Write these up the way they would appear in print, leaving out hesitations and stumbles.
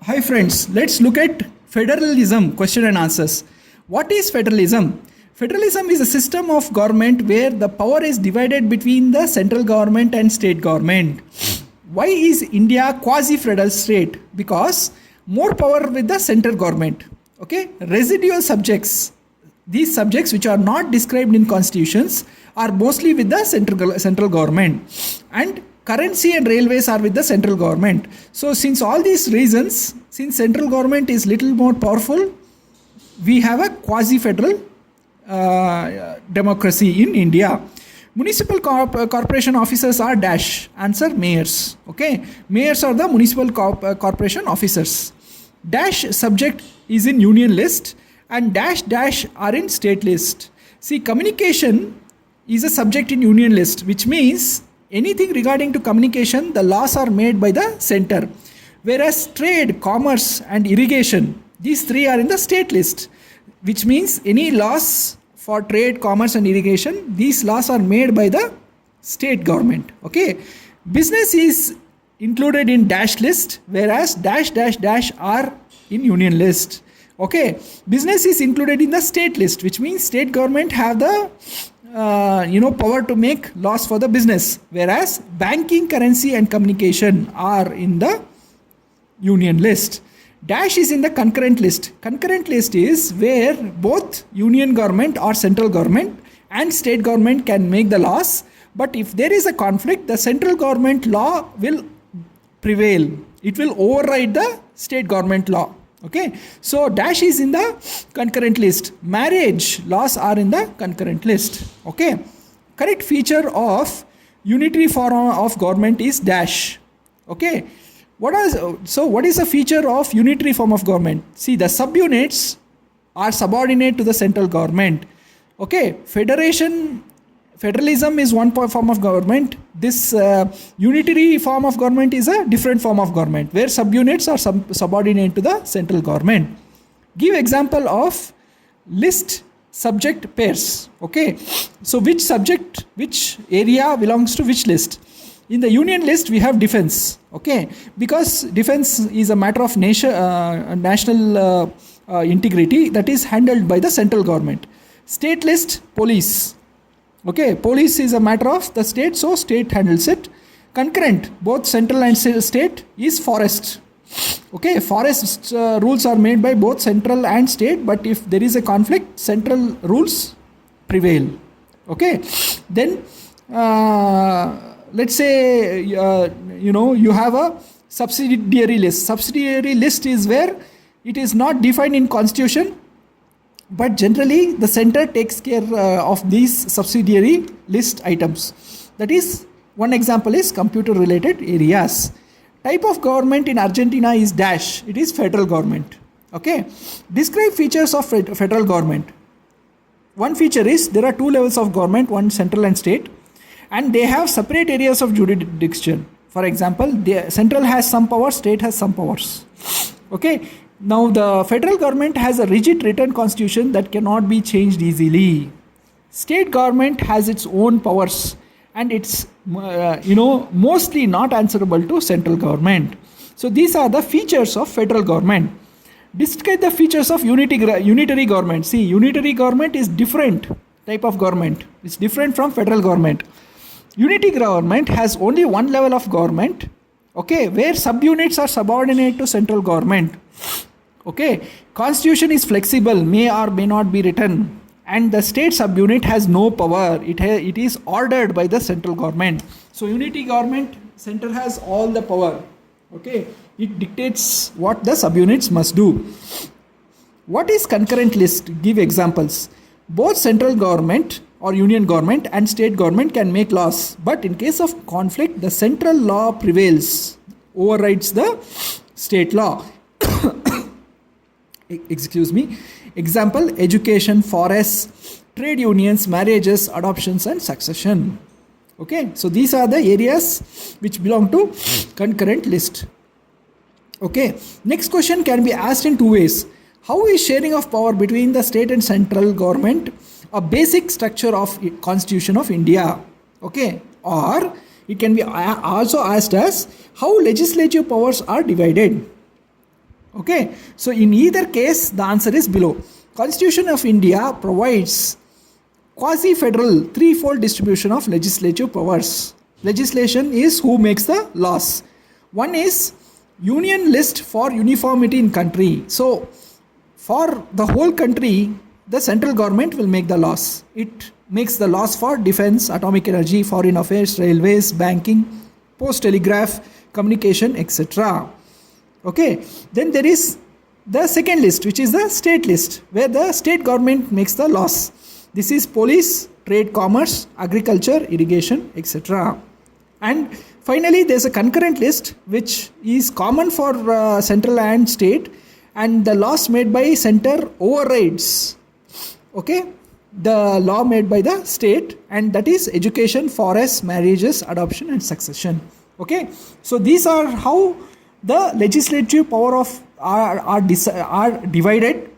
Hi friends, let's look at federalism question and answers. What is federalism? Federalism is a system of government where the power is divided between the central government and state government. Why is India quasi-federal state? Because more power with the central government. Okay, residual subjects, these subjects which are not described in constitutions are mostly with the central government, and currency and railways are with the central government. So since all these reasons, since central government is little more powerful, we have a quasi-federal democracy in India. Municipal corporation officers are dash. Answer mayors. Okay, mayors are the municipal corporation officers. Dash subject is in union list and dash dash are in state list. See, communication is a subject in union list, which means anything regarding to communication, the laws are made by the center. Whereas trade, commerce and irrigation, these three are in the state list, which means any laws for trade, commerce and irrigation, these laws are made by the state government. Okay, business is included in dash list, whereas dash dash dash are in union list. Okay, business is included in the state list, which means state government have the power to make laws for the business, whereas banking, currency and communication are in the union list. Dash is in the concurrent list. Concurrent list is where both union government or central government and state government can make the laws, but if there is a conflict, the central government law will prevail. It will override the state government law. Okay, so dash is in the concurrent list. Marriage laws are in the concurrent list. Okay, correct feature of unitary form of government is dash. Okay, what is the feature of unitary form of government? See, the subunits are subordinate to the central government. Okay, federalism is one form of government. This unitary form of government is a different form of government where subunits are subordinate to the central government. Give example of list subject pairs. Okay, so which area belongs to which list? In the union list we have defense. Okay, because defense is a matter of national integrity that is handled by the central government. State list, police. Okay, police is a matter of the state, so state handles it. Concurrent, both central and state, is forest. Okay, forest rules are made by both central and state, but if there is a conflict, central rules prevail. Okay, then let's say you have a subsidiary list. Subsidiary list is where it is not defined in constitution, but generally the center takes care of these subsidiary list items. That is, one example is computer related areas. Type of government in Argentina is dash. It is federal government. Okay, describe features of federal government. One feature is there are two levels of government, one central and state, and they have separate areas of jurisdiction. For example, the central has some power, state has some powers. Okay, now the federal government has a rigid written constitution that cannot be changed easily. State government has its own powers and it's mostly not answerable to central government. So these are the features of federal government. Describe the features of unitary government. See, unitary government is different type of government. It's different from federal government. Unity government has only one level of government, okay, where subunits are subordinate to central government. Okay, constitution is flexible, may or may not be written, and the state subunit has no power. It is ordered by the central government. So unity government, center has all the power. Okay, it dictates what the subunits must do. What is concurrent list? Give examples. Both central government or union government and state government can make laws, but in case of conflict, the central law prevails, overrides the state law. Excuse me. Example, education, forests, trade unions, marriages, adoptions and succession. Okay, so these are the areas which belong to concurrent list. Okay, next question can be asked in two ways. How is sharing of power between the state and central government a basic structure of Constitution of India? Okay, or it can be also asked as how legislative powers are divided. Okay, so in either case, the answer is below. Constitution of India provides quasi-federal threefold distribution of legislative powers. Legislation is who makes the laws. One is union list for uniformity in country. So for the whole country, the central government will make the laws. It makes the laws for defense, atomic energy, foreign affairs, railways, banking, post telegraph, communication, etc. Okay, then there is the second list, which is the state list, where the state government makes the laws. This is police, trade, commerce, agriculture, irrigation, etc. And finally, there's a concurrent list, which is common for central and state, and the laws made by center overrides, okay, the law made by the state, and that is education, forests, marriages, adoption, and succession. Okay, so these are how the legislative power of are divided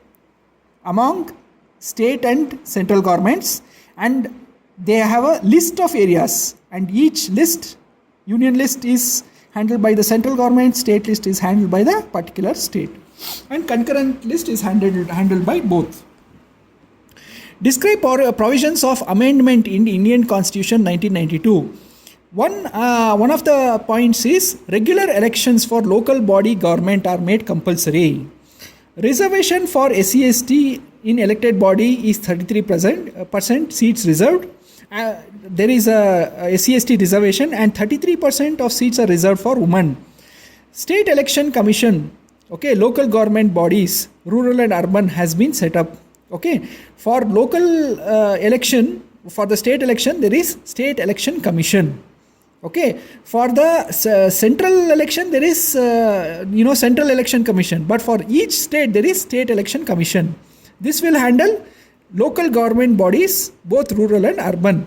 among state and central governments, and they have a list of areas, and each list, union list is handled by the central government, state list is handled by the particular state, and concurrent list is handled by both. Describe provisions of amendment in Indian Constitution 1992. One of the points is regular elections for local body government are made compulsory. Reservation for SC/ST in elected body is 33% seats reserved. There is a SC/ST reservation, and 33% of seats are reserved for women. State Election Commission, okay, local government bodies, rural and urban, has been set up. Okay, for local election, for the state election, there is State Election Commission. Okay, for the central election, there is Central Election Commission, but for each state there is State Election Commission. This will handle local government bodies, both rural and urban,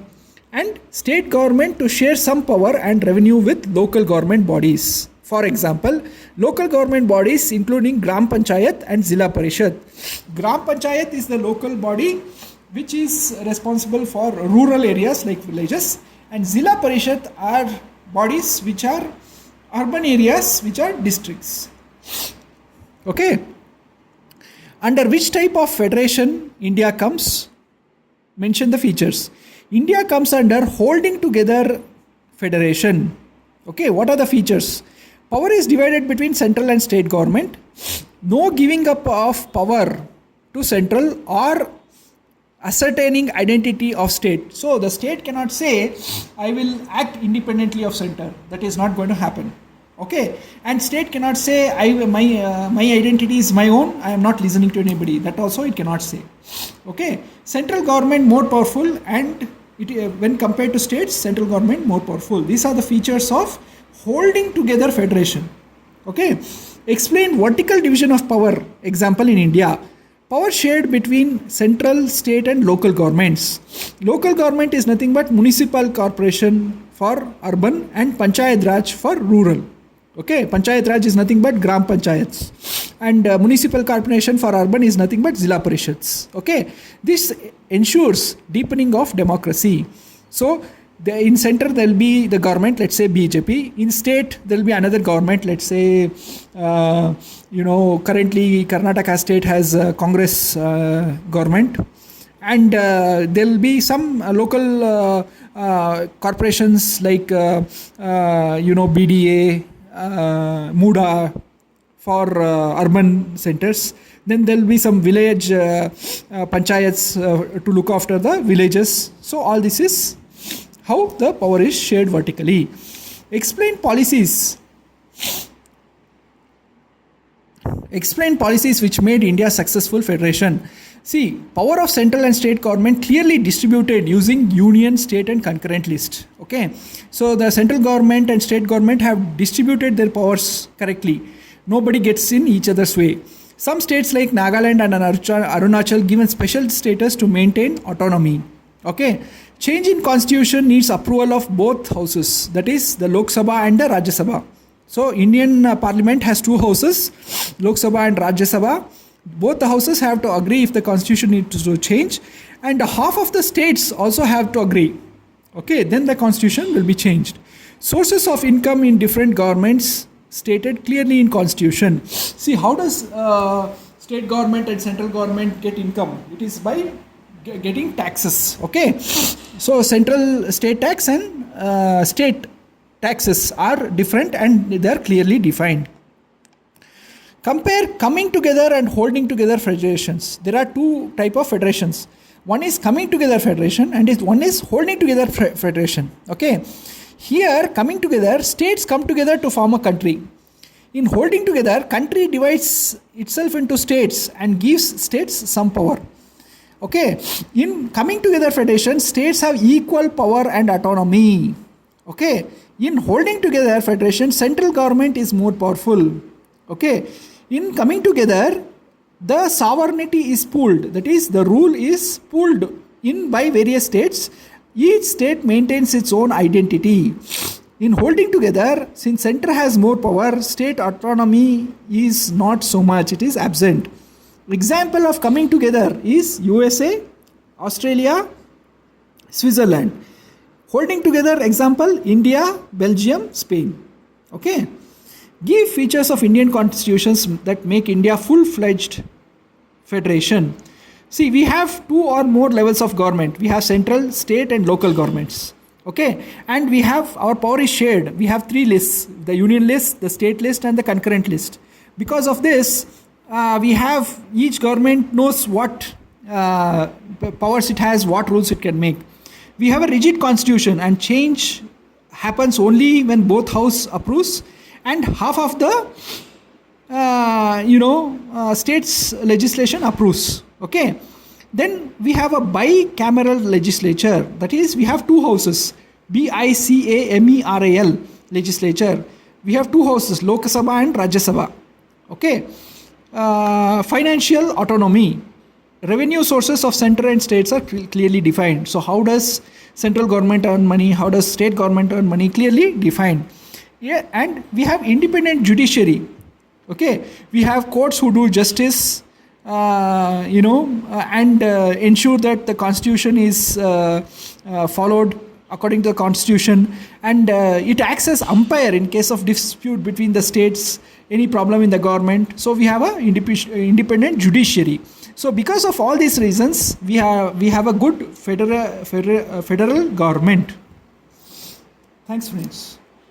and state government to share some power and revenue with local government bodies. For example, local government bodies including Gram Panchayat and Zilla Parishad. Gram Panchayat is the local body which is responsible for rural areas like villages, and Zilla Parishad are bodies which are urban areas, which are districts. Okay. Under which type of federation India comes? Mention the features. India comes under holding together federation. Okay, what are the features? Power is divided between central and state government. No giving up of power to central or ascertaining identity of state. So the state cannot say, I will act independently of center. That is not going to happen. Okay, and state cannot say, my identity is my own, I am not listening to anybody. That also it cannot say. Okay, central government more powerful, and when compared to states, central government more powerful. These are the features of holding together federation. Okay, explain vertical division of power. Example in India. Power shared between central, state and local governments. Local government is nothing but municipal corporation for urban and Panchayat Raj for rural. Okay, Panchayat Raj is nothing but Gram Panchayats, and municipal corporation for urban is nothing but Zilla Parishads. Okay, this ensures deepening of democracy. So in center there will be the government, let's say BJP. In state there will be another government, let's say currently Karnataka state has Congress government, and there will be some local corporations like BDA, Muda for urban centers. Then there will be some village panchayats to look after the villages. So all this is how the power is shared vertically. Explain policies. Explain policies which made India successful federation. See, power of central and state government clearly distributed using union, state and concurrent list. Okay, so the central government and state government have distributed their powers correctly. Nobody gets in each other's way. Some states like Nagaland and Arunachal given special status to maintain autonomy. Okay, change in constitution needs approval of both houses, that is the Lok Sabha and the Rajya Sabha. So Indian Parliament has two houses, Lok Sabha and Rajya Sabha. Both the houses have to agree if the constitution needs to change, and half of the states also have to agree. Okay, then the constitution will be changed. Sources of income in different governments stated clearly in constitution. See, how does state government and central government get income? It is by getting taxes. Okay, so central state tax and state taxes are different and they are clearly defined. Compare coming together and holding together federations. There are two type of federations. One is coming together federation and one is holding together federation. Okay, here coming together, states come together to form a country. In holding together, country divides itself into states and gives states some power. Okay, in coming together federation, states have equal power and autonomy. Okay, in holding together federation, central government is more powerful. Okay, in coming together, the sovereignty is pooled. That is, the rule is pooled in by various states. Each state maintains its own identity. In holding together, since center has more power, state autonomy is not so much, it is absent. Example of coming together is USA, Australia, Switzerland. Holding together example, India, Belgium, Spain. Okay. Give features of Indian constitutions that make India full-fledged federation. See, we have two or more levels of government. We have central, state and local governments. Okay, and we have, our power is shared. We have three lists: the union list, the state list and the concurrent list. Because of this, we have, each government knows what powers it has, what rules it can make. We have a rigid constitution and change happens only when both house approves and half of the state's legislation approves. Okay, then we have a bicameral legislature. That is, we have two houses, BICAMERAL legislature. We have two houses, Lok Sabha and Rajya Sabha. Okay, financial autonomy. Revenue sources of center and states are clearly defined. So how does central government earn money? How does state government earn money? Clearly defined. Yeah, and we have independent judiciary. Okay, we have courts who do justice, and ensure that the constitution is followed according to the constitution, and it acts as umpire in case of dispute between the states, any problem in the government. So we have a independent judiciary. So because of all these reasons, we have a good federal government. Thanks, friends.